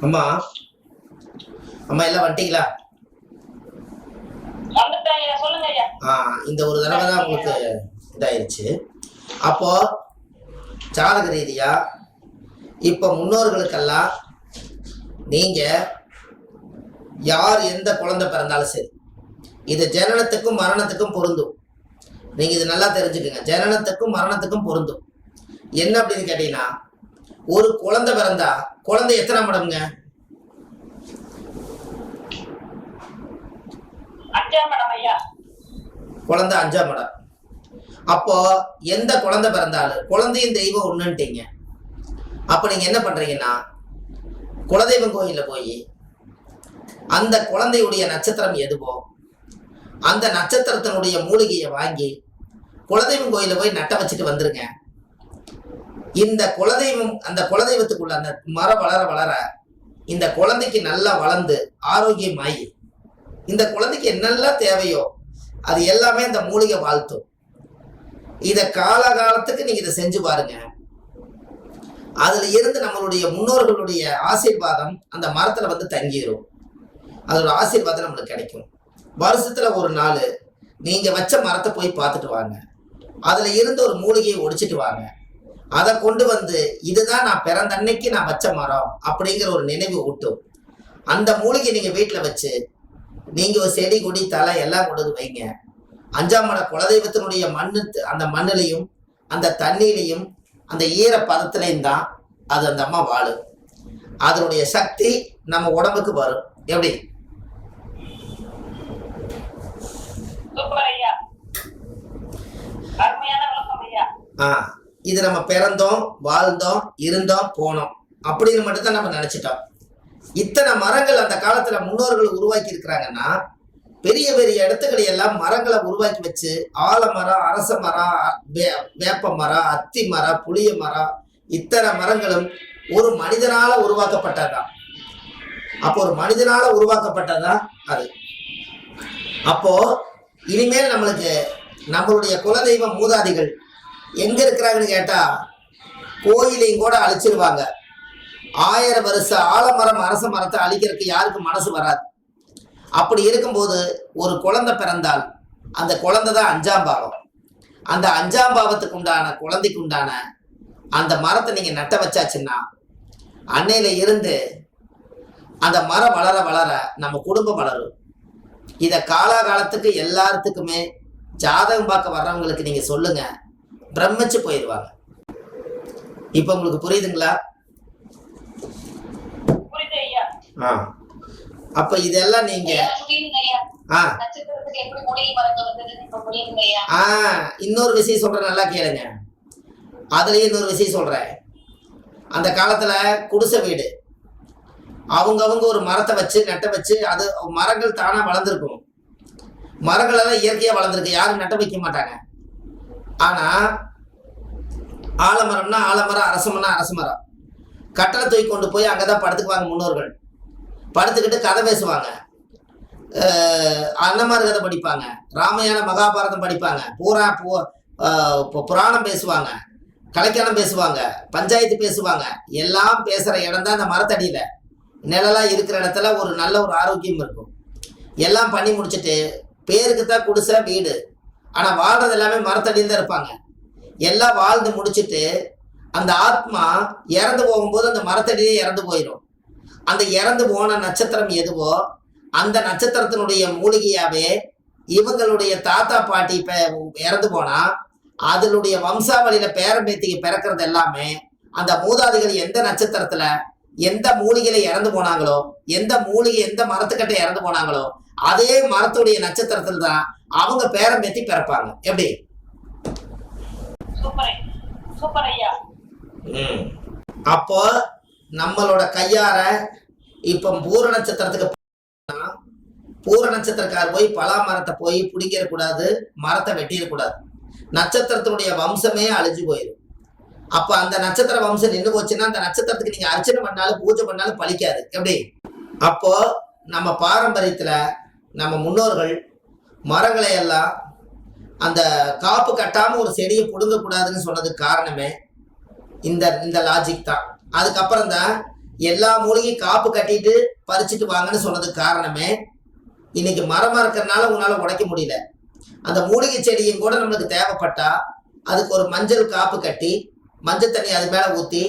அம்மா அம்மா எல்லாம் வந்துட்டீங்களா? இந்த ஒரு தடவை தான் உங்களுக்கு இதாயிருச்சு. அப்போ ஜாதக ரீதியா இப்போ முன்னோர்களுக்கெல்லாம் நீங்க யார் எந்த குழந்தை பிறந்தாலும் சரி, இது ஜனனத்துக்கும் மரணத்துக்கும் பொருந்தும். நீங்க இது நல்லா தெரிஞ்சுக்கங்க, ஜனனத்துக்கும் மரணத்துக்கும் பொருந்தும். என்ன அப்படின்னு கேட்டீங்கன்னா, ஒரு குழந்தை பிறந்தா குழந்தை எத்தனை மடங்குங்க? குழந்தை 5ஆம் இடம். அப்போ எந்த குழந்தை பிறந்தாலும் குழந்தையும் தெய்வம் ஒண்ணுன்ட்டீங்க. அப்ப நீங்க என்ன பண்றீங்கன்னா, குலதெய்வம் கோயில்ல போய் அந்த குழந்தையுடைய நட்சத்திரம் எதுவோ அந்த நட்சத்திரத்தினுடைய மூலிகையை வாங்கி குலதெய்வம் கோயில போய் நட்ட வச்சுட்டு வந்துருங்க. இந்த குலதெய்வம், அந்த குலதெய்வத்துக்குள்ள அந்த மரம் வளர வளர இந்த குழந்தைக்கு நல்லா வளர்ந்து ஆரோக்கியமாயி இந்த குழந்தைக்கு என்னெல்லாம் தேவையோ அது எல்லாமே இந்த மூலிகை வாழ்த்தும். இத காலகாலத்துக்கு நீங்க இதை செஞ்சு பாருங்க. அதுல இருந்து நம்மளுடைய முன்னோர்களுடைய ஆசீர்வாதம் அந்த மரத்துல வந்து தங்கிரும். அதோட ஆசீர்வாதம் நம்மளுக்கு கிடைக்கும். வருஷத்துல ஒரு நாள் நீங்க வச்ச மரத்தை போய் பார்த்துட்டு வாங்க. அதுல இருந்து ஒரு மூலிகையை ஒடிச்சிட்டு வாங்க. அதை கொண்டு வந்து இதுதான் நான் பிறந்த அன்னைக்கு நான் வச்ச மரம் அப்படிங்கிற ஒரு நினைவு ஊட்டும். அந்த மூலிகை நீங்க வீட்டுல வச்சு நீங்க ஒரு செடி கொடி தலை எல்லாம் கொண்டு வைங்க. 5ஆம் இட குலதெய்வத்தினுடைய மண்ணு, அந்த மண்ணிலையும் அந்த தண்ணியிலையும் அந்த ஈர பதத்திலையும் தான் அது அந்த அம்மா வாழும். அதனுடைய சக்தி நம்ம உடம்புக்கு வரும். எப்படி? இது நம்ம பிறந்தோம், வாழ்ந்தோம், இருந்தோம், போனோம் அப்படின்னு மட்டும்தான் நம்ம நினைச்சிட்டோம். இத்தனை மரங்கள் அந்த காலத்துல முன்னோர்கள் உருவாக்கி இருக்கிறாங்கன்னா, பெரிய பெரிய இடத்துக்களை எல்லாம் மரங்களை உருவாக்கி வச்சு ஆலமரம், அரச மரம், வேப்ப மரம், அத்தி மரம், புளிய மரம், இத்தனை மரங்களும் ஒரு மனிதனால உருவாக்கப்பட்டதுதான். அப்போ ஒரு மனிதனால உருவாக்கப்பட்டதுதான் அது. அப்போ இனிமேல் நம்மளுக்கு நம்மளுடைய குலதெய்வ மூதாதிகள் எங்க இருக்கிறாங்கன்னு கேட்டா, கோயிலையும் கூட அழிச்சிருவாங்க. 1000 வருஷ ஆலமரம், அரச மரத்தை அழிக்கிறதுக்கு யாருக்கு மனசு வராது. அப்படி இருக்கும்போது ஒரு குழந்தை பிறந்தால் அந்த குழந்தை தான் 5ஆம் பாவம். அந்த 5ஆம் பாவத்துக்கு உண்டான குழந்தைக்கு உண்டான அந்த மரத்தை நீங்க நட்ட வச்சாச்சுன்னா, அன்னையில இருந்து அந்த மரம் வளர வளர நம்ம குடும்பம் வளரும். இத காலாகாலத்துக்கு எல்லாத்துக்குமே ஜாதகம் பார்க்க வர்றவங்களுக்கு நீங்க சொல்லுங்க, பிரமிச்சு போயிடுவாங்க. இப்ப உங்களுக்கு புரியுதுங்களா? அப்ப இதெல்லாம் நீங்க இன்னொரு விஷயம் சொல்றேன், நல்லா கேளுங்க. அதுலயும் இன்னொரு விஷயம் சொல்றேன். அந்த காலத்துல குடிசை வீடு, அவங்க ஒரு மரத்தை வச்சு நட்ட வச்சு அது மரங்கள் தானா வளர்ந்துருக்கும். மரங்கள் எல்லாம் இயற்கையா வளர்ந்துருக்கு, யாரும் நட்ட வைக்க மாட்டாங்க. ஆனா ஆலமரம்னா ஆலமரம், அரசமரம்னா அரச மரம். கட்டளை தூக்கி கொண்டு போய் அங்கதான் படுத்துக்குவாங்க முன்னோர்கள். படுத்துக்கிட்டு கதை பேசுவாங்க, அன்னமார் கதை படிப்பாங்க, ராமாயண மகாபாரதம் படிப்பாங்க, புராணம் பேசுவாங்க, கலைக்காலம் பேசுவாங்க, பஞ்சாயத்து பேசுவாங்க. எல்லாம் பேசுற இடம் தான் அந்த மரத்தடியில. நிழலா இருக்கிற இடத்துல ஒரு நல்ல ஒரு ஆரோக்கியம் இருக்கும். எல்லாம் பண்ணி முடிச்சுட்டு பேருக்கு தான் குடிசை வீடு, ஆனா வாழ்றது எல்லாமே மரத்தடியில் தான் இருப்பாங்க. எல்லாம் வாழ்ந்து முடிச்சுட்டு அந்த ஆத்மா இறந்து போகும்போது அந்த மரத்தடியே இறந்து போயிடும். அந்த இறந்து போன நட்சத்திரம் எதுவோ அந்த நட்சத்திரத்தினுடைய மூலிகையாவே இவங்களுடைய தாத்தா பாட்டி இறந்து போனா அதனுடைய வம்சாவளியில பேரம்பேத்திக்கு பிறக்கிறது எல்லாமே அந்த மூதாதிகள் எந்த நட்சத்திரத்துல எந்த மூலிகையில இறந்து போனாங்களோ, எந்த மூலிகை எந்த மரத்துக்கிட்ட இறந்து போனாங்களோ அதே மரத்துடைய நட்சத்திரத்துல தான் அவங்க பேரம்பேத்தி பிறப்பாங்க. எப்படி? அப்போ நம்மளோட கையார இப்ப பூர நட்சத்திரத்துக்கு பூர நட்சத்திரக்கார் போய் பலா மரத்தை போய் பிடிக்கிறக்கூடாது, மரத்தை வெட்டிடக்கூடாது. நட்சத்திரத்தினுடைய வம்சமே அழிஞ்சு போயிடும். அப்ப அந்த நட்சத்திர வம்சம் நின்று போச்சுன்னா அந்த நட்சத்திரத்துக்கு நீங்க அர்ச்சனை பண்ணாலும் பூஜை பண்ணாலும் பலிக்காது. எப்படி? அப்போ நம்ம பாரம்பரியத்துல நம்ம முன்னோர்கள் மரங்களை எல்லாம் அந்த காப்பு கட்டாம ஒரு செடியை புடுங்க கூடாதுன்னு சொன்னதுக்கு காரணமே இந்த லாஜிக் தான். அதுக்கப்புறம் தான் எல்லா மூலிகையும் காப்பு கட்டிட்டு பறிச்சுட்டு வாங்கன்னு சொன்னதுக்கு காரணமே, இன்னைக்கு மரமா இருக்கிறதுனால உங்களால உடைக்க முடியல. அந்த மூலிகை செடியும் கூட நம்மளுக்கு தேவைப்பட்டா அதுக்கு ஒரு மஞ்சள் காப்பு கட்டி, மஞ்சள் தண்ணி அது மேல ஊத்தி,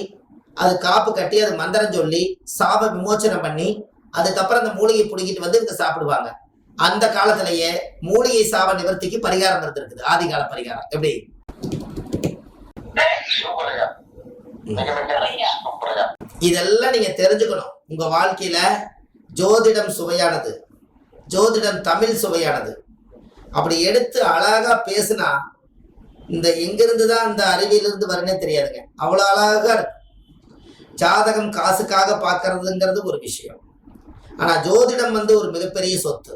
அது காப்பு கட்டி, அது மந்திரம் சொல்லி சாப விமோச்சனம் பண்ணி, அதுக்கப்புறம் அந்த மூலிகை பிடிக்கிட்டு வந்து இங்க சாப்பிடுவாங்க. அந்த காலத்திலேயே மூலிகை சாப நிவர்த்திக்கு பரிகாரம் இருந்திருக்குது, ஆதிகால பரிகாரம். எப்படி? இதெல்லாம் நீங்க தெரிஞ்சுக்கணும். உங்க வாழ்க்கையில ஜோதிடம் சுவையானது, ஜோதிடம் தமிழ் சுவையானது. அப்படி எடுத்து அழகா பேசுனா இந்த எங்கிருந்து தான் இந்த அறிவிலிருந்து வருன்னே தெரியாதுங்க. அவ்வளவு அழகா இருக்கு. ஜாதகம் காசுக்காக பார்க்கறதுங்கிறது ஒரு விஷயம். ஆனா ஜோதிடம் ஒரு மிகப்பெரிய சொத்து.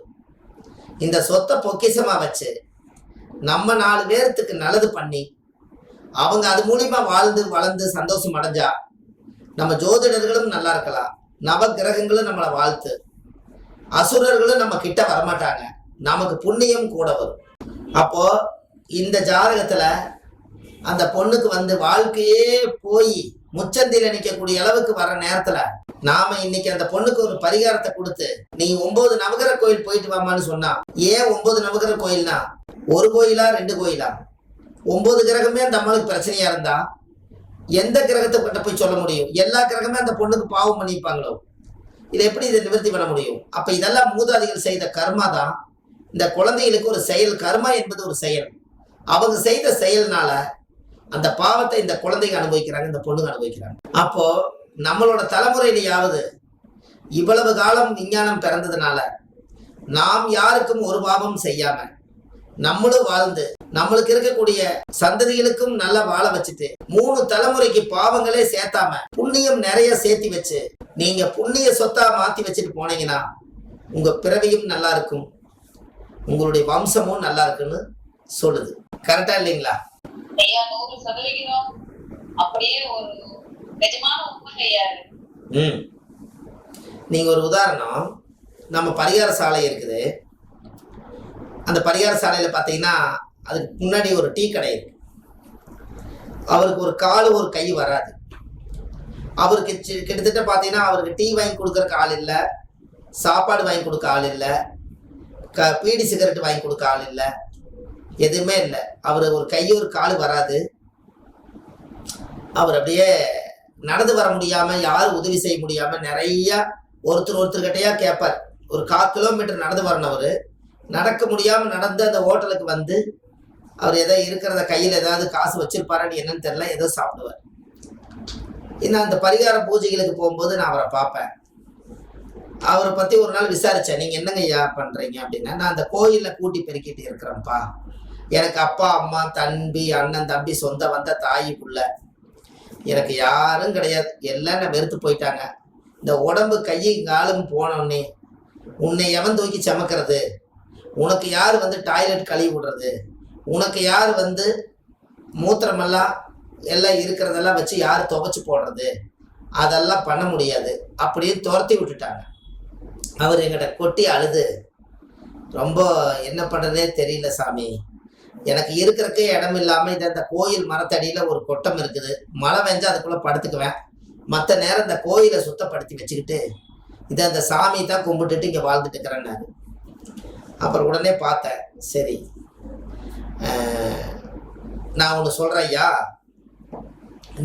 இந்த சொத்தை பொக்கிஷமா வச்சு நம்ம 4 பேர்த்துக்கு நல்லது பண்ணி அவங்க அது மூலியமா வாழ்ந்து வளர்ந்து சந்தோஷம் அடைஞ்சா நம்ம ஜோதிடர்களும் நல்லா இருக்கலாம், நவ கிரகங்களும் நம்மளை வாழ்த்து, அசுரர்களும் நம்ம கிட்ட வரமாட்டாங்க, நமக்கு புண்ணியம் கூட வரும். அப்போ இந்த ஜாதகத்துல அந்த பொண்ணுக்கு வாழ்க்கையே போய் முச்சந்தில நிற்கக்கூடிய அளவுக்கு வர நேரத்துல நாம இன்னைக்கு அந்த பொண்ணுக்கு ஒரு பரிகாரத்தை கொடுத்து, நீ 9 நவகிரக கோயில் போயிட்டு வாமான்னு சொன்னா, ஏன் 9 நவகிரக கோயில்னா ஒரு கோயிலா 2 கோயிலா? 9 கிரகமே அந்த அம்மனுக்கு பிரச்சனையா இருந்தா எந்த கிரகத்தை கிட்ட போய் சொல்ல முடியும்? எல்லா கிரகமே அந்த பொண்ணுக்கு பாவம் பண்ணிப்பாங்களோ? இதை எப்படி இதை நிவர்த்தி பண்ண முடியும்? அப்ப இதெல்லாம் மூதாதிகள் செய்த கர்மா தான். இந்த குழந்தைகளுக்கு ஒரு செயல், கர்மா என்பது ஒரு செயல். அவங்க செய்த செயல்னால அந்த பாவத்தை இந்த குழந்தைங்க அனுபவிக்கிறாங்க, இந்த பொண்ணுங்க அனுபவிக்கிறாங்க. அப்போ நம்மளோட தலைமுறையிலேயாவது இவ்வளவு காலம் விஞ்ஞானம் பிறந்ததுனால நாம் யாருக்கும் ஒரு பாவம் செய்யாம நம்மளும் வாழ்ந்து நம்மளுக்கு இருக்கக்கூடிய சந்ததிகளுக்கும் நல்லா வாழ வச்சுட்டு 3 தலைமுறைக்கு பாவங்களே சேர்த்தாம புண்ணியம் நிறைய சேர்த்தி வச்சு நீங்க புண்ணிய சொத்தா மாத்தி வச்சுட்டு போனீங்கன்னா உங்க பிறவியும் நல்லா இருக்கும், உங்களுடைய வம்சமும் நல்லா இருக்குன்னு சொல்லுது. கரெக்டா இல்லைங்களா? ஐயா 100% அப்படியே ஒரு நிஜமான உண்மை ஐயா. நீங்க ஒரு உதாரணம், நம்ம பரிகார சாலை இருக்குது. அந்த பரிகார சாலையில பாத்தீங்கன்னா அதுக்கு முன்னாடி ஒரு டீ கடை இருக்கு. அவருக்கு ஒரு கால் ஒரு கை வராது. அவருக்கு கிட்டத்தட்ட பாத்தீங்கன்னா அவருக்கு டீ வாங்கி கொடுக்கறக்கு ஆள் இல்லை, சாப்பாடு வாங்கி கொடுக்க ஆள் இல்லை, பீடி சிகரெட் வாங்கி கொடுக்க ஆள் இல்லை, எதுவுமே இல்லை. அவர் ஒரு கை ஒரு கால் வராது. அவர் அப்படியே நடந்து வர முடியாம, யாரும் உதவி செய்ய முடியாம நிறைய ஒருத்தர்கிட்டயா கேட்பார். ஒரு 1/4 கிலோமீட்டர் நடந்து வரணும். அவரு நடக்க முடியாம நடந்து அந்த ஹோட்டலுக்கு வந்து அவர் ஏதோ இருக்கிறத கையில் ஏதாவது காசு வச்சிருப்பாரான்னு என்னன்னு தெரியல, ஏதோ சாப்பிடுவார். இன்னும் அந்த பரிகார பூஜைகளுக்கு போகும்போது நான் அவரை பார்ப்பேன். அவரை பத்தி ஒரு நாள் விசாரிச்சேன், நீங்க என்னங்க ஐயா பண்றீங்க அப்படின்னா, நான் அந்த கோயில்ல கூட்டி பெருக்கிட்டு இருக்கிறேன்ப்பா, எனக்கு அப்பா அம்மா தம்பி அண்ணன் தம்பி சொந்த வந்த தாய் புள்ள எனக்கு யாரும் கிடையாது, எல்லாம் என்ன வெறுத்து போயிட்டாங்க. இந்த உடம்பு கையும் காலும் போனோடனே உன்னை எவன் தூக்கி சமக்கிறது, உனக்கு யார் டாய்லெட் கழுவி விடுறது, உனக்கு யார் மூத்திரமெல்லாம் எல்லாம் இருக்கிறதெல்லாம் வச்சு யார் துவைச்சு போடுறது, அதெல்லாம் பண்ண முடியாது அப்படின்னு துரத்தி விட்டுட்டாங்க. அவர் எங்கிட்ட கொட்டி அழுது, ரொம்ப என்ன பண்ணுறதே தெரியல சாமி, எனக்கு இருக்கிறக்கே இடம் இல்லாமல் இது அந்த கோயில் மரத்தடியில் ஒரு கொட்டம் இருக்குது, மழை வெஞ்சா அதுக்குள்ளே படுத்துக்குவேன், மற்ற நேரம் இந்த கோயிலை சுத்தப்படுத்தி வச்சுக்கிட்டு இதை அந்த சாமி தான் கும்பிட்டுட்டு இங்கே வாழ்ந்துட்டு இருக்கிறேன்னாரு. அப்புறம் உடனே பார்த்தேன், சரி நான் ஒன்று சொல்கிறேன் ஐயா,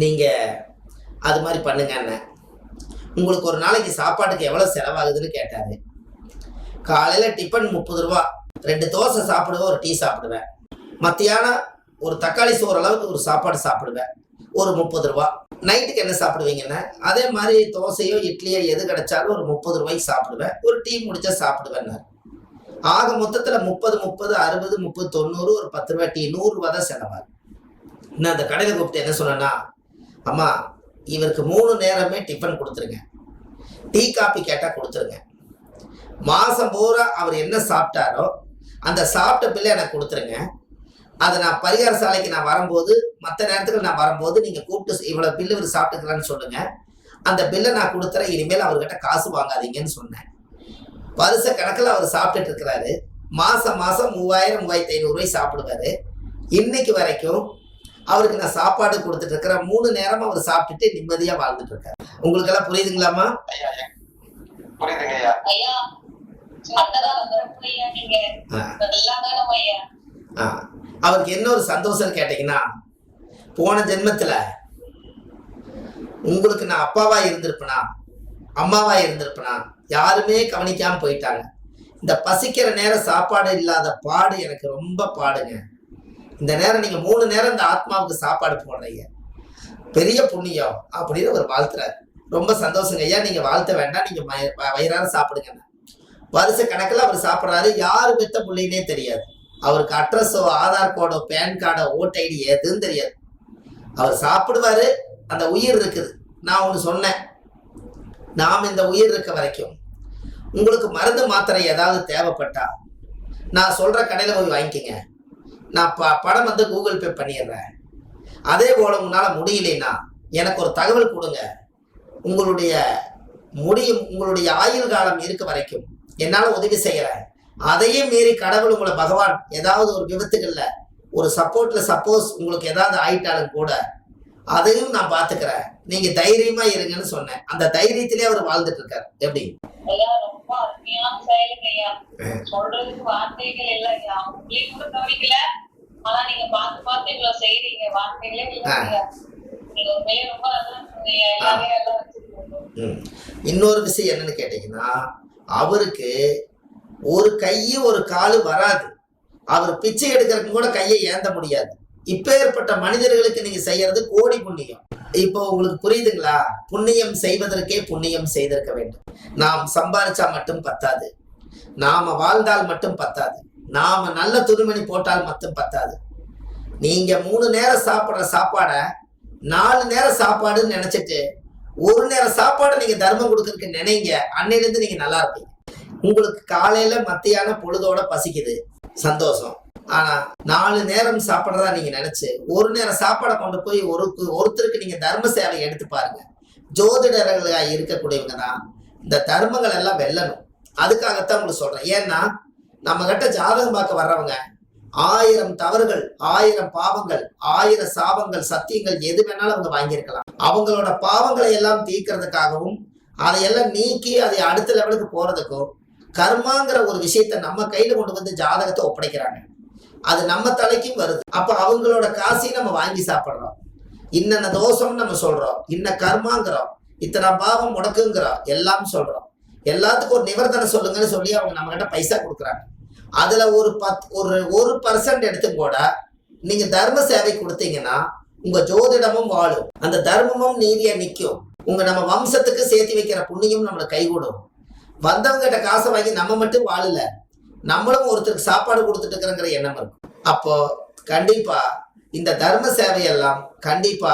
நீங்கள் அது மாதிரி பண்ணுங்கண்ணே. உங்களுக்கு ஒரு நாளைக்கு சாப்பாட்டுக்கு எவ்வளோ செலவாகுதுன்னு கேட்டார். காலையில் டிஃபன் 30 ரூபா, 2 தோசை சாப்பிடுவேன், ஒரு டீ சாப்பிடுவேன். மத்தியானம் ஒரு தக்காளி சோறு அளவுக்கு ஒரு சாப்பாடு சாப்பிடுவேன், ஒரு 30 ரூபா. நைட்டுக்கு என்ன சாப்பிடுவீங்கன்னா அதே மாதிரி தோசையோ இட்லியோ எது கிடைச்சாலும் ஒரு 30 ரூபாய்க்கு சாப்பிடுவேன், ஒரு டீ முடிச்சா சாப்பிடுவேன். ஆக மொத்தத்தில் 30 30 60 30 90 ஒரு 10 ரூபாய் டீ 100 ரூபா தான் செலவாகும். நான் அந்த கடையில் கூப்பிட்டு என்ன சொன்னேன்னா, அம்மா இவருக்கு 3 நேரமே டிஃபன் கொடுத்துருங்க, டீ காப்பி கேட்டால் கொடுத்துருங்க, மாதம் பூரா அவர் என்ன சாப்பிட்டாரோ அந்த சாப்பிட்ட பில்லை எனக்கு கொடுத்துருங்க, அதை நான் பரிகார சாலைக்கு நான் வரும்போது மற்ற நேரத்துக்கு நான் வரும்போது நீங்கள் கூப்பிட்டு இவ்வளோ பில்லு இவர் சாப்பிட்டுக்கலான்னு சொல்லுங்கள், அந்த பில்லை நான் கொடுத்துறேன், இனிமேல் அவர்கிட்ட காசு வாங்காதீங்கன்னு சொன்னேன். வருஷ கணக்கில் அவர் சாப்பிட்டுட்டு இருக்கிறாரு, மாதம் 3000 3500 ரூபாய் சாப்பிடுவாரு. இன்னைக்கு வரைக்கும் அவருக்கு நான் சாப்பாடு கொடுத்துட்டு இருக்கிறேன், 3 நேரமும் அவர் சாப்பிட்டுட்டு நிம்மதியாக வாழ்ந்துட்டு இருக்காரு. உங்களுக்கு எல்லாம் புரியுதுங்களாமா? ஐயா புரியுதுங்க ஐயா. ஐயா அண்ணதான் வந்து ஐயா நீங்க நல்லா தானே ஐயா. அவருக்கு என்ன ஒரு சந்தோஷம் கேட்டீங்கன்னா, போன ஜென்மத்துல உங்களுக்கு நான் அப்பாவா இருந்திருப்பேனா அம்மாவா இருந்திருப்பேனா யாருமே கவனிக்காம போயிட்டாங்க. இந்த பசிக்கிற நேரம் சாப்பாடு இல்லாத பாடு எனக்கு ரொம்ப பாடுங்க. இந்த நேரம் நீங்க 3 நேரம் இந்த ஆத்மாவுக்கு சாப்பாடு போடுறீங்க, பெரிய புண்ணியம் அப்படின்னு ஒரு வாழ்த்துறாரு. ரொம்ப சந்தோஷங்க ஐயா. நீங்க வாழ்த்த வேண்டாம், நீங்க வயிறார சாப்பிடுங்க. வருஷ கணக்கில் அவர் சாப்பிட்றாரு. யாரு பெத்த பிள்ளைன்னே தெரியாது. அவருக்கு அட்ரஸோ ஆதார் கார்டோ பேன் கார்டோ ஓட் ஐடி எதுவும் தெரியாது. அவர் சாப்பிடுவாரு, அந்த உயிர் இருக்குது. நான் ஒன்று சொன்னேன், நாம் இந்த உயிர் இருக்க வரைக்கும் உங்களுக்கு மருந்து மாத்திரை ஏதாவது தேவைப்பட்டா நான் சொல்ற கடையில் போய் வாங்கிக்கங்க. நான் பணம் வந்து கூகுள் பே பண்ணிடுறேன். அதே போல உங்களால முடியலைன்னா எனக்கு ஒரு தகவல் கொடுங்க. உங்களுடைய ஆயுள் காலம் இருக்க வரைக்கும் என்னால் உதவி செய்கிறேன். அதையும் மீறி கடவுள் உங்களை பகவான் ஏதாவது ஒரு விபத்துகள்ல ஒரு சப்போர்ட்ல சப்போஸ் உங்களுக்கு ஏதாவது ஆயிட்டாலும் கூட அதையும் நான் பாத்துக்கிறேன், நீங்க தைரியமா இருங்கன்னு சொன்னேன். அந்த தைரியத்திலே அவர் வாழ்ந்துட்டு இருக்காரு. எப்படி ஐயா ரொம்ப அருமையான செயலுங்க ஐயா. சொல்றதுக்கு வார்த்தைகள் இல்லை ஐயா. உங்களுக்கு கூட கவனிக்கல, ஆனா நீங்க பார்த்து இவ்வளவு செய்றீங்க. வார்த்தைகளே இல்லை ஐயா. நீங்க உண்மையிலே ரொம்ப நல்லா சொன்னீங்க. எல்லாமே நல்லா வச்சிருக்கீங்க. இன்னொரு விஷயம் என்னன்னு கேட்டீங்கன்னா, அவருக்கு ஒரு கை ஒரு காலு வராது. அவர் பிச்சை எடுக்கிறதுக்கு கூட கையை ஏந்த முடியாது. இப்பேற்பட்ட மனிதர்களுக்கு நீங்க செய்யறது கோடி புண்ணியம். இப்போ உங்களுக்கு புரியுதுங்களா? புண்ணியம் செய்வதற்கே புண்ணியம் செய்திருக்க வேண்டும். நாம் சம்பாதிச்சா மட்டும் பத்தாது, நாம வாழ்ந்தால் மட்டும் பத்தாது, நாம நல்ல துணிமணி போட்டால் மட்டும் பத்தாது. நீங்க 3 நேரம் சாப்பிட்ற சாப்பாட 4 நேரம் சாப்பாடுன்னு நினைச்சிட்டு 1 நேரம் சாப்பாடு நீங்க தர்மம் கொடுக்கறதுக்கு நினைங்க. அன்னையிலிருந்து நீங்க நல்லா இருப்பீங்க. உங்களுக்கு காலையில மத்தியான பொழுதோட பசிக்குது, சந்தோஷம். ஆனா 4 நேரம் சாப்பிட்றதா நீங்க நினைச்சு 1 நேரம் சாப்பாடை கொண்டு போய் ஒருத்தருக்கு நீங்க தர்ம சேவை எடுத்து பாருங்க. ஜோதிடர்களா இருக்கக்கூடியவங்க தான் இந்த தர்மங்கள் எல்லாம் வெல்லணும். அதுக்காகத்தான் உங்களுக்கு சொல்றேன். ஏன்னா நம்ம கிட்ட ஜாதகம் பார்க்க வர்றவங்க 1000 தவறுகள், 1000 பாவங்கள், 1000 சாபங்கள், சத்தியங்கள் எது வேணாலும் அவங்க வாங்கியிருக்கலாம். அவங்களோட பாவங்களை எல்லாம் தீர்க்கிறதுக்காகவும் அதையெல்லாம் நீக்கி அதை அடுத்த லெவலுக்கு போறதுக்கும் கர்மாங்கிற ஒரு விஷயத்த நம்ம கையில கொண்டு வந்து ஜாதகத்தை ஒப்படைக்கிறாங்க. அது நம்ம தலைக்கும் வருது. அப்ப அவங்களோட காசையும் நம்ம வாங்கி சாப்பிடுறோம். இன்னென்ன தோஷம் நம்ம சொல்றோம், இன்ன கர்மாங்கிறோம், இத்தனை பாவம் முடக்குங்கிறோம், எல்லாம் சொல்றோம். எல்லாத்துக்கும் ஒரு நிவர்த்தனை சொல்லுங்கன்னு சொல்லி அவங்க நம்ம கிட்ட பைசா கொடுக்குறாங்க. அதுல ஒரு 1% எடுத்து கூட நீங்க தர்ம சேவை கொடுத்தீங்கன்னா உங்க ஜோதிடமும் வாழும், அந்த தர்மமும் நீதியா நிற்கும். நம்ம வம்சத்துக்கு சேர்த்து வைக்கிற புண்ணியம் நம்மளை கைகூடும். வந்தவங்க கிட்ட காசை வாங்கி நம்ம மட்டும் வாழல, நம்மளும் ஒருத்தருக்கு சாப்பாடு கொடுத்துட்டு இருக்கிறங்கிற எண்ணம் இருக்கும். அப்போ கண்டிப்பா இந்த தர்ம சேவையெல்லாம் கண்டிப்பா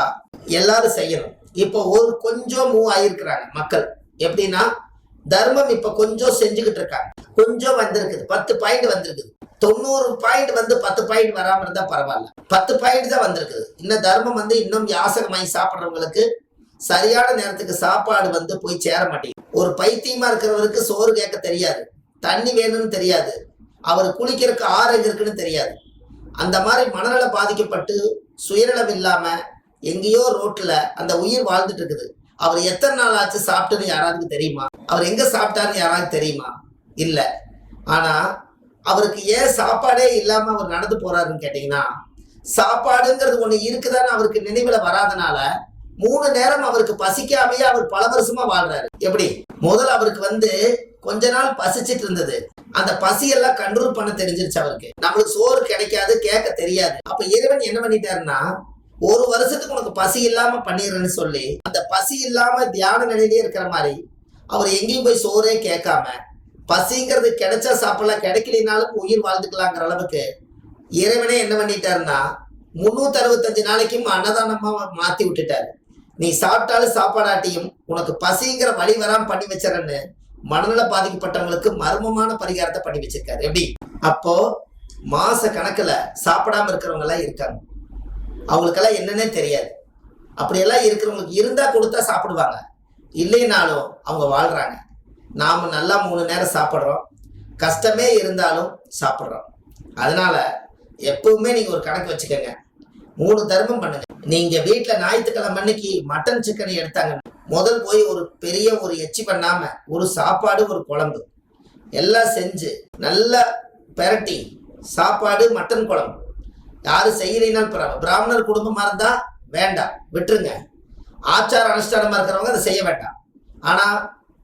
எல்லாரும் செய்யணும். இப்போ கொஞ்சம் மூவ் ஆயிருக்கிறாங்க மக்கள். எப்படின்னா தர்மம் இப்ப கொஞ்சம் செஞ்சுக்கிட்டு இருக்காங்க. கொஞ்சம் வந்திருக்குது, 10 பாயிண்ட் வந்திருக்குது. 90 பாயிண்ட் வந்து 10 பாயிண்ட் வராம இருந்தா பரவாயில்ல. 10 பாயிண்ட் தான் வந்திருக்குது. இன்னும் தர்மம் வந்து இன்னும் யாசகமாய் சாப்பிட்றவங்களுக்கு சரியான நேரத்துக்கு சாப்பாடு போய் சேர மாட்டேங்குது. ஒரு பைத்தியமா இருக்கிறவருக்கு சோறு கேட்க தெரியாது, தண்ணி வேணும்னு தெரியாது, அவர் குளிக்கிறதுக்கு ஆறு எங்க இருக்குன்னு தெரியாது. அந்த மாதிரி மனநல பாதிக்கப்பட்டு சுயநலம் இல்லாம எங்கேயோ ரோட்ல அந்த உயிர் வாழ்ந்துட்டு இருக்குது. அவர் எத்தனை நாள் ஆச்சு சாப்பிட்டுன்னு யாராவது தெரியுமா? அவர் எங்க சாப்பிட்டாருன்னு யாராவது தெரியுமா? இல்ல. ஆனா அவருக்கு ஏன் சாப்பாடே இல்லாம அவர் நடந்து போறாருன்னு கேட்டீங்கன்னா, சாப்பாடுங்கிறது ஒண்ணு இருக்குதான்னு அவருக்கு நினைவுல வராதனால 3 நேரம் அவருக்கு பசிக்காமையே அவர் பல வருஷமா வாழ்றாரு. எப்படி? முதல்ல அவருக்கு கொஞ்ச நாள் பசிச்சுட்டு இருந்தது, அந்த பசியெல்லாம் கண்ட்ரோல் பண்ண தெரிஞ்சிருச்சு அவருக்கு. நம்மளுக்கு சோறு கிடைக்காது, கேட்க தெரியாது. அப்ப இறைவன் என்ன பண்ணிட்டாருன்னா, 1 வருஷத்துக்கு உனக்கு பசி இல்லாம பண்ணிடுறேன்னு சொல்லி அந்த பசி இல்லாம தியான நிலையிலே இருக்கிற மாதிரி அவர் எங்கேயும் போய் சோறே கேட்காம, பசிங்கிறது கிடைச்சா சாப்பிடலாம், கிடைக்கலினாலும் உயிர் வாழ்ந்துக்கலாங்கிற அளவுக்கு இறைவனே என்ன பண்ணிட்டாருன்னா 365 நாளைக்கும் அன்னதானமா மாத்தி விட்டுட்டாரு. நீ சாப்பிட்டாலும் சாப்பாடாட்டியும் உனக்கு பசிங்கிற வழி வராம பண்ணி வச்சிடறன்னு மனநல பாதிக்கப்பட்டவங்களுக்கு மர்மமான பரிகாரத்தை பண்ணி வச்சிருக்காரு. எப்படி? அப்போ மாச கணக்குல சாப்பிடாம இருக்கிறவங்க எல்லாம் இருக்காங்க. அவங்களுக்கெல்லாம் என்னன்னே தெரியாது. அப்படியெல்லாம் இருக்கிறவங்களுக்கு இருந்தா கொடுத்தா சாப்பிடுவாங்க, இல்லைனாலும் அவங்க வாழ்றாங்க. நாம நல்லா 3 நேரம் சாப்பிட்றோம், கஷ்டமே இருந்தாலும் சாப்பிட்றோம். அதனால எப்பவுமே நீங்க ஒரு கணக்கு வச்சுக்கோங்க, 3 தர்மம் பண்ணுங்க. நீங்க வீட்டுல ஞாயிற்றுக்கிழமை அன்னைக்கு மட்டன் சிக்கன் எடுத்தாங்க, முதல் போய் ஒரு பெரிய ஒரு எச்சி பண்ணாம ஒரு சாப்பாடு ஒரு குழம்பு எல்லாம் செஞ்சு நல்லா பெரட்டி சாப்பாடு மட்டன் குழம்பு யாரும் செய்யலைனாலும் பரவாயில்ல. பிராமணர் குடும்பமா இருந்தா வேண்டாம், விட்டுருங்க. ஆச்சார அனுஷ்டானமா இருக்கிறவங்க அதை செய்ய வேண்டாம். ஆனா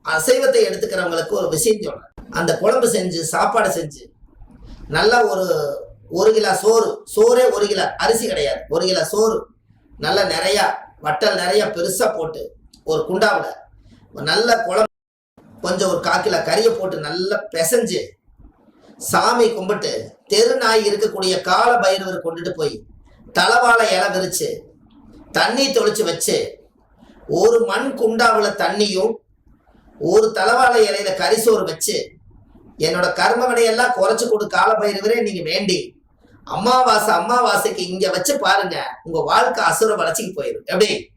அசைவத்தை எடுத்துக்கிறவங்களுக்கு ஒரு விஷயம் சொல்றேன். அந்த குழம்பு செஞ்சு சாப்பாடு செஞ்சு நல்லா ஒரு கிலோ சோறே 1 கிலோ அரிசி கிடையாது, 1 கிலோ சோறு நல்லா நிறைய வட்டல் நிறைய பெருசா போட்டு ஒரு குண்டாவில் நல்ல குழம்பு கொஞ்சம் ஒரு 1/4 கிலோ கறியை போட்டு நல்லா பிசைஞ்சு சாமி கும்பிட்டு தெரு நாய் இருக்கக்கூடிய கால பைரவர் கொண்டுட்டு போய் தலவாழை இலை விரிச்சு தண்ணி தொளிச்சு வச்சு ஒரு மண் குண்டாவில் தண்ணியும் ஒரு தலவாழை இலையில கரிசோறு வச்சு என்னோட கர்ம வினையெல்லாம் குறைச்சு கொடு கால பைரவரே நீங்க வேண்டி அமாவாசைக்கு இங்க வச்சு பாருங்க, உங்க வாழ்க்கை அசுர வளர்ச்சிக்கு போயிடும். எப்படி?